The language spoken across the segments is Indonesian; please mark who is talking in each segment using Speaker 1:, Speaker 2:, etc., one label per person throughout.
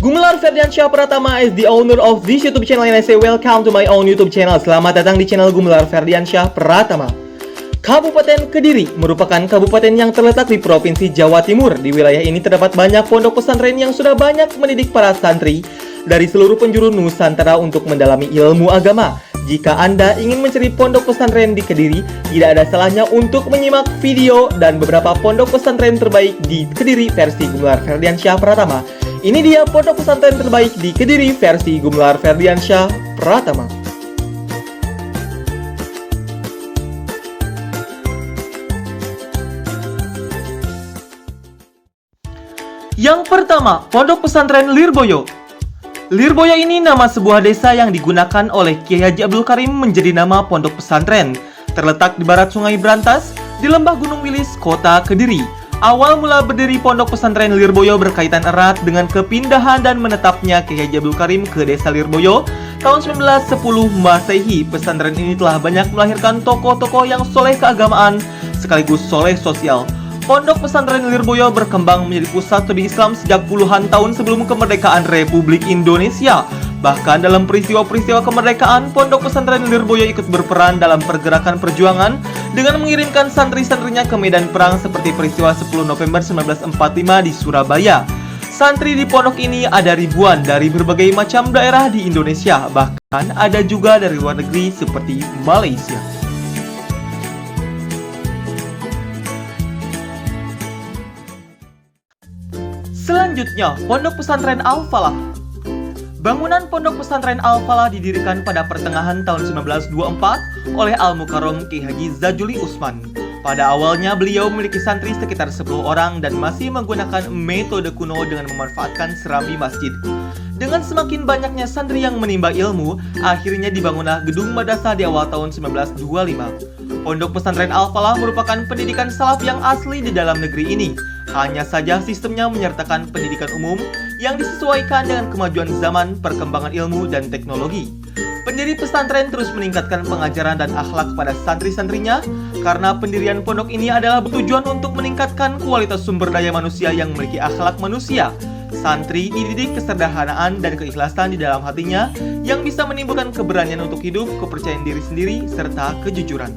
Speaker 1: Gumelar Ferdiansyah Pratama is the owner of this YouTube channel and I say welcome to my own YouTube channel. Selamat datang di channel Gumelar Ferdiansyah Pratama. Kabupaten Kediri merupakan kabupaten yang terletak di Provinsi Jawa Timur. Di wilayah ini terdapat banyak pondok pesantren yang sudah banyak mendidik para santri dari seluruh penjuru Nusantara untuk mendalami ilmu agama. Jika Anda ingin mencari pondok pesantren di Kediri, tidak ada salahnya untuk menyimak video dan beberapa pondok pesantren terbaik di Kediri versi Gumelar Ferdiansyah Pratama. Ini dia pondok pesantren terbaik di Kediri versi Gumelar Ferdiansyah Pratama. Yang pertama, Pondok Pesantren Lirboyo. Lirboyo ini nama sebuah desa yang digunakan oleh Kiai Haji Abdul Karim menjadi nama pondok pesantren. Terletak di barat Sungai Brantas, di lembah Gunung Wilis, Kota Kediri. Awal mula berdiri Pondok Pesantren Lirboyo berkaitan erat dengan kepindahan dan menetapnya Kiai Haji Abdul Karim ke desa Lirboyo tahun 1910 Masehi. Pesantren ini telah banyak melahirkan tokoh-tokoh yang soleh keagamaan sekaligus soleh sosial. Pondok Pesantren Lirboyo berkembang menjadi pusat studi Islam sejak puluhan tahun sebelum kemerdekaan Republik Indonesia. Bahkan dalam peristiwa-peristiwa kemerdekaan, Pondok Pesantren Lirboyo ikut berperan dalam pergerakan perjuangan dengan mengirimkan santri-santrinya ke medan perang seperti peristiwa 10 November 1945 di Surabaya. Santri di pondok ini ada ribuan dari berbagai macam daerah di Indonesia, bahkan ada juga dari luar negeri seperti Malaysia. Selanjutnya, Pondok Pesantren Al-Falah. Bangunan Pondok Pesantren Al-Falah didirikan pada pertengahan tahun 1924 oleh Al-Mukarram Kiai Haji Zajuli Usman. Pada awalnya beliau memiliki santri sekitar 10 orang dan masih menggunakan metode kuno dengan memanfaatkan serambi masjid. Dengan semakin banyaknya santri yang menimba ilmu, akhirnya dibangunlah gedung madrasah di awal tahun 1925. Pondok Pesantren Al-Falah merupakan pendidikan salaf yang asli di dalam negeri ini. Hanya saja sistemnya menyertakan pendidikan umum yang disesuaikan dengan kemajuan zaman, perkembangan ilmu, dan teknologi. Pendiri pesantren terus meningkatkan pengajaran dan akhlak kepada santri-santrinya karena pendirian pondok ini adalah bertujuan untuk meningkatkan kualitas sumber daya manusia yang memiliki akhlak manusia. Santri dididik kesederhanaan dan keikhlasan di dalam hatinya yang bisa menimbulkan keberanian untuk hidup, kepercayaan diri sendiri, serta kejujuran.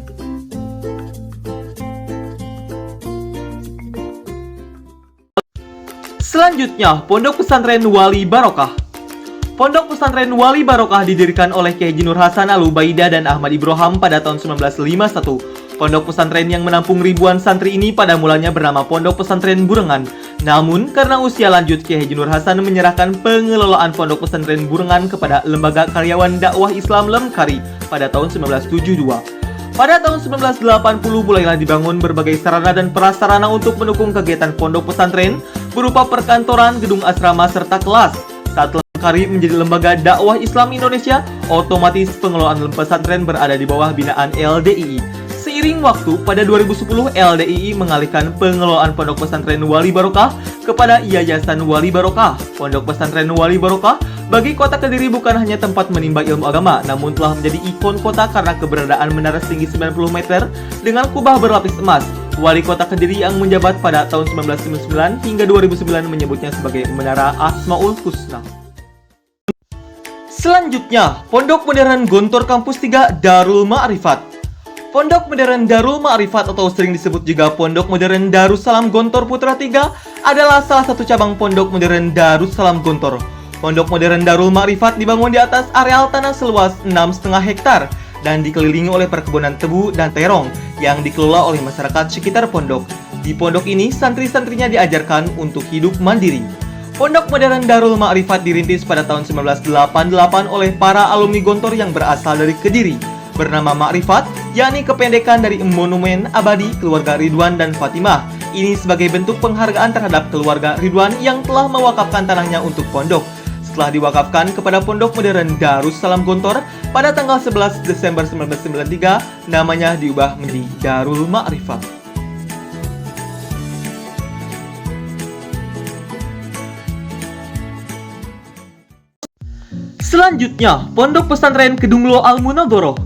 Speaker 1: Selanjutnya, Pondok Pesantren Wali Barokah. Pondok Pesantren Wali Barokah didirikan oleh Kiai Haji Nur Hasan Al-Ubaidah dan Ahmad Ibroham pada tahun 1951. Pondok pesantren yang menampung ribuan santri ini pada mulanya bernama Pondok Pesantren Burengan. Namun, karena usia lanjut, Kiai Haji Nur Hasan menyerahkan pengelolaan Pondok Pesantren Burengan kepada Lembaga Karyawan Dakwah Islam Lemkari pada tahun 1972. Pada tahun 1980 mulailah dibangun berbagai sarana dan prasarana untuk mendukung kegiatan pondok pesantren berupa perkantoran, gedung asrama, serta kelas. Saat Lemkari menjadi Lembaga Dakwah Islam Indonesia, otomatis pengelolaan pesantren berada di bawah binaan LDII. Seiring waktu, pada 2010 LDII mengalihkan pengelolaan Pondok Pesantren Wali Barokah kepada Yayasan Wali Barokah. Pondok Pesantren Wali Barokah bagi kota Kediri bukan hanya tempat menimba ilmu agama, namun telah menjadi ikon kota karena keberadaan menara setinggi 90 meter dengan kubah berlapis emas. Wali Kota Kediri yang menjabat pada tahun 1999 hingga 2009 menyebutnya sebagai Menara Asmaul Husna. Selanjutnya, Pondok Modern Gontor Kampus 3 Darul Ma'rifat. Pondok Modern Darul Ma'rifat atau sering disebut juga Pondok Modern Darussalam Gontor Putra 3 adalah salah satu cabang Pondok Modern Darussalam Gontor. Pondok Modern Darul Ma'rifat dibangun di atas areal tanah seluas 6,5 hektar dan dikelilingi oleh perkebunan tebu dan terong yang dikelola oleh masyarakat sekitar pondok. Di pondok ini, santri-santrinya diajarkan untuk hidup mandiri. Pondok Modern Darul Ma'rifat dirintis pada tahun 1988 oleh para alumni Gontor yang berasal dari Kediri. Bernama Ma'rifat, yakni kependekan dari Monumen Abadi Keluarga Ridwan dan Fatimah. Ini sebagai bentuk penghargaan terhadap keluarga Ridwan yang telah mewakafkan tanahnya untuk pondok. Setelah diwakafkan kepada Pondok Modern Darussalam Gontor pada tanggal 11 Desember 1993, namanya diubah menjadi Darul Ma'rifat. Selanjutnya, Pondok Pesantren Kedunglo Al-Munadhoroh.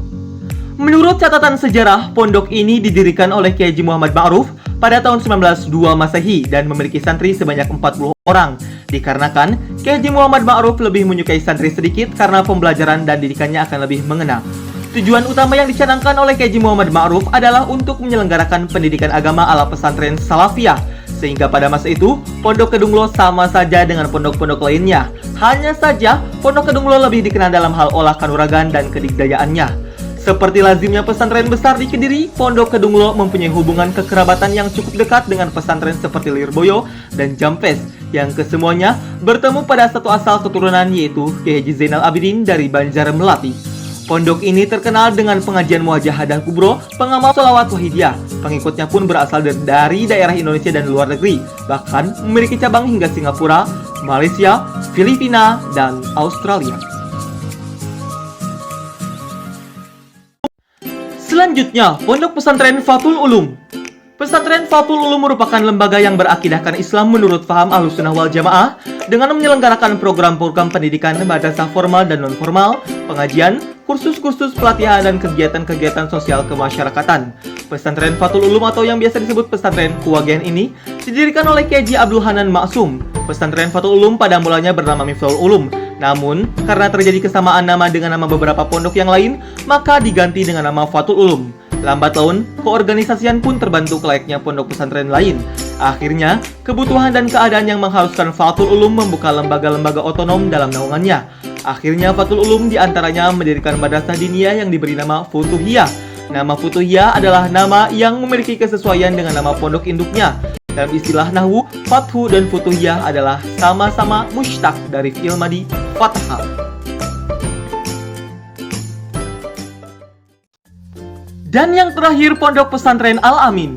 Speaker 1: Menurut catatan sejarah, pondok ini didirikan oleh Kiai Haji Muhammad Ma'ruf pada tahun 1902 Masehi dan memiliki santri sebanyak 40 orang. Dikarenakan, Kiai Haji Muhammad Ma'ruf lebih menyukai santri sedikit karena pembelajaran dan didikannya akan lebih mengena. Tujuan utama yang dicanangkan oleh Kiai Haji Muhammad Ma'ruf adalah untuk menyelenggarakan pendidikan agama ala pesantren Salafiyah. Sehingga pada masa itu, Pondok Kedunglo sama saja dengan pondok-pondok lainnya. Hanya saja, Pondok Kedunglo lebih dikenal dalam hal olah kanuragan dan kedikdayaannya. Seperti lazimnya pesantren besar di Kediri, Pondok Kedunglo mempunyai hubungan kekerabatan yang cukup dekat dengan pesantren seperti Lirboyo dan Jampes, yang kesemuanya bertemu pada satu asal keturunan yaitu Kiai Haji Zainal Abidin dari Banjar Melati. Pondok ini terkenal dengan pengajian mujahadah kubro, pengamal sholawat wahidiyah. Pengikutnya pun berasal dari daerah Indonesia dan luar negeri, bahkan memiliki cabang hingga Singapura, Malaysia, Filipina, dan Australia. Selanjutnya, Pondok Pesantren Fathul Ulum. Pesantren Fathul Ulum merupakan lembaga yang berakidahkan Islam menurut paham Ahlussunnah wal Jamaah dengan menyelenggarakan program-program pendidikan madrasah formal dan non-formal, pengajian, kursus-kursus pelatihan dan kegiatan-kegiatan sosial kemasyarakatan. Pesantren Fathul Ulum atau yang biasa disebut Pesantren Kuwagen ini didirikan oleh Kiai Haji Abdul Hanan Maksum. Pesantren Fathul Ulum pada mulanya bernama Miftahul Ulum. Namun, karena terjadi kesamaan nama dengan nama beberapa pondok yang lain, maka diganti dengan nama Fathul Ulum. Lambat laun, keorganisasian pun terbentuk layaknya pondok pesantren lain. Akhirnya, kebutuhan dan keadaan yang mengharuskan Fathul Ulum membuka lembaga-lembaga otonom dalam naungannya. Akhirnya, Fathul Ulum diantaranya mendirikan madrasah diniyah yang diberi nama Futuhiyah. Nama Futuhiyah adalah nama yang memiliki kesesuaian dengan nama pondok induknya. Dalam istilah Nahwu, Fathu dan Futuhiyah adalah sama-sama mushtaq dari fi'il madi fathah. Dan yang terakhir, Pondok Pesantren Al-Amin.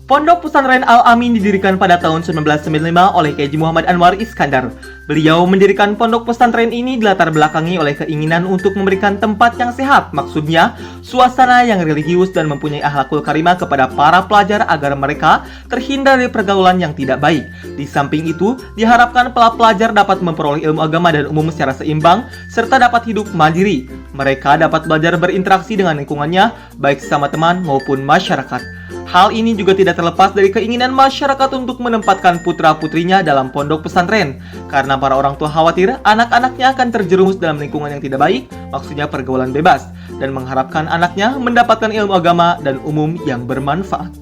Speaker 1: Pondok Pesantren Al-Amin didirikan pada tahun 1995 oleh Kiai Haji Muhammad Anwar Iskandar. Beliau mendirikan pondok pesantren ini dilatar belakangi oleh keinginan untuk memberikan tempat yang sehat, maksudnya suasana yang religius dan mempunyai akhlakul karimah kepada para pelajar agar mereka terhindar dari pergaulan yang tidak baik. Di samping itu, diharapkan para pelajar dapat memperoleh ilmu agama dan umum secara seimbang, serta dapat hidup mandiri. Mereka dapat belajar berinteraksi dengan lingkungannya, baik sesama teman maupun masyarakat. Hal ini juga tidak terlepas dari keinginan masyarakat untuk menempatkan putra-putrinya dalam pondok pesantren, karena para orang tua khawatir anak-anaknya akan terjerumus dalam lingkungan yang tidak baik, maksudnya pergaulan bebas, dan mengharapkan anaknya mendapatkan ilmu agama dan umum yang bermanfaat.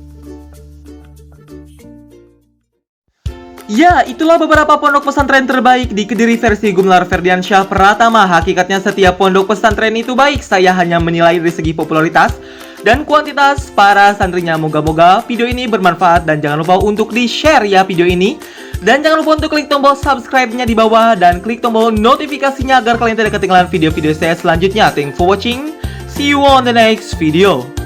Speaker 1: Ya, itulah beberapa pondok pesantren terbaik di Kediri versi Gumelar Ferdiansyah Pratama. Hakikatnya setiap pondok pesantren itu baik, saya hanya menilai dari segi popularitas dan kuantitas para santrinya. Moga-moga video ini bermanfaat dan jangan lupa untuk di-share ya video ini. Dan jangan lupa untuk klik tombol subscribe-nya di bawah dan klik tombol notifikasinya agar kalian tidak ketinggalan video-video saya selanjutnya. Thanks for watching. See you on the next video.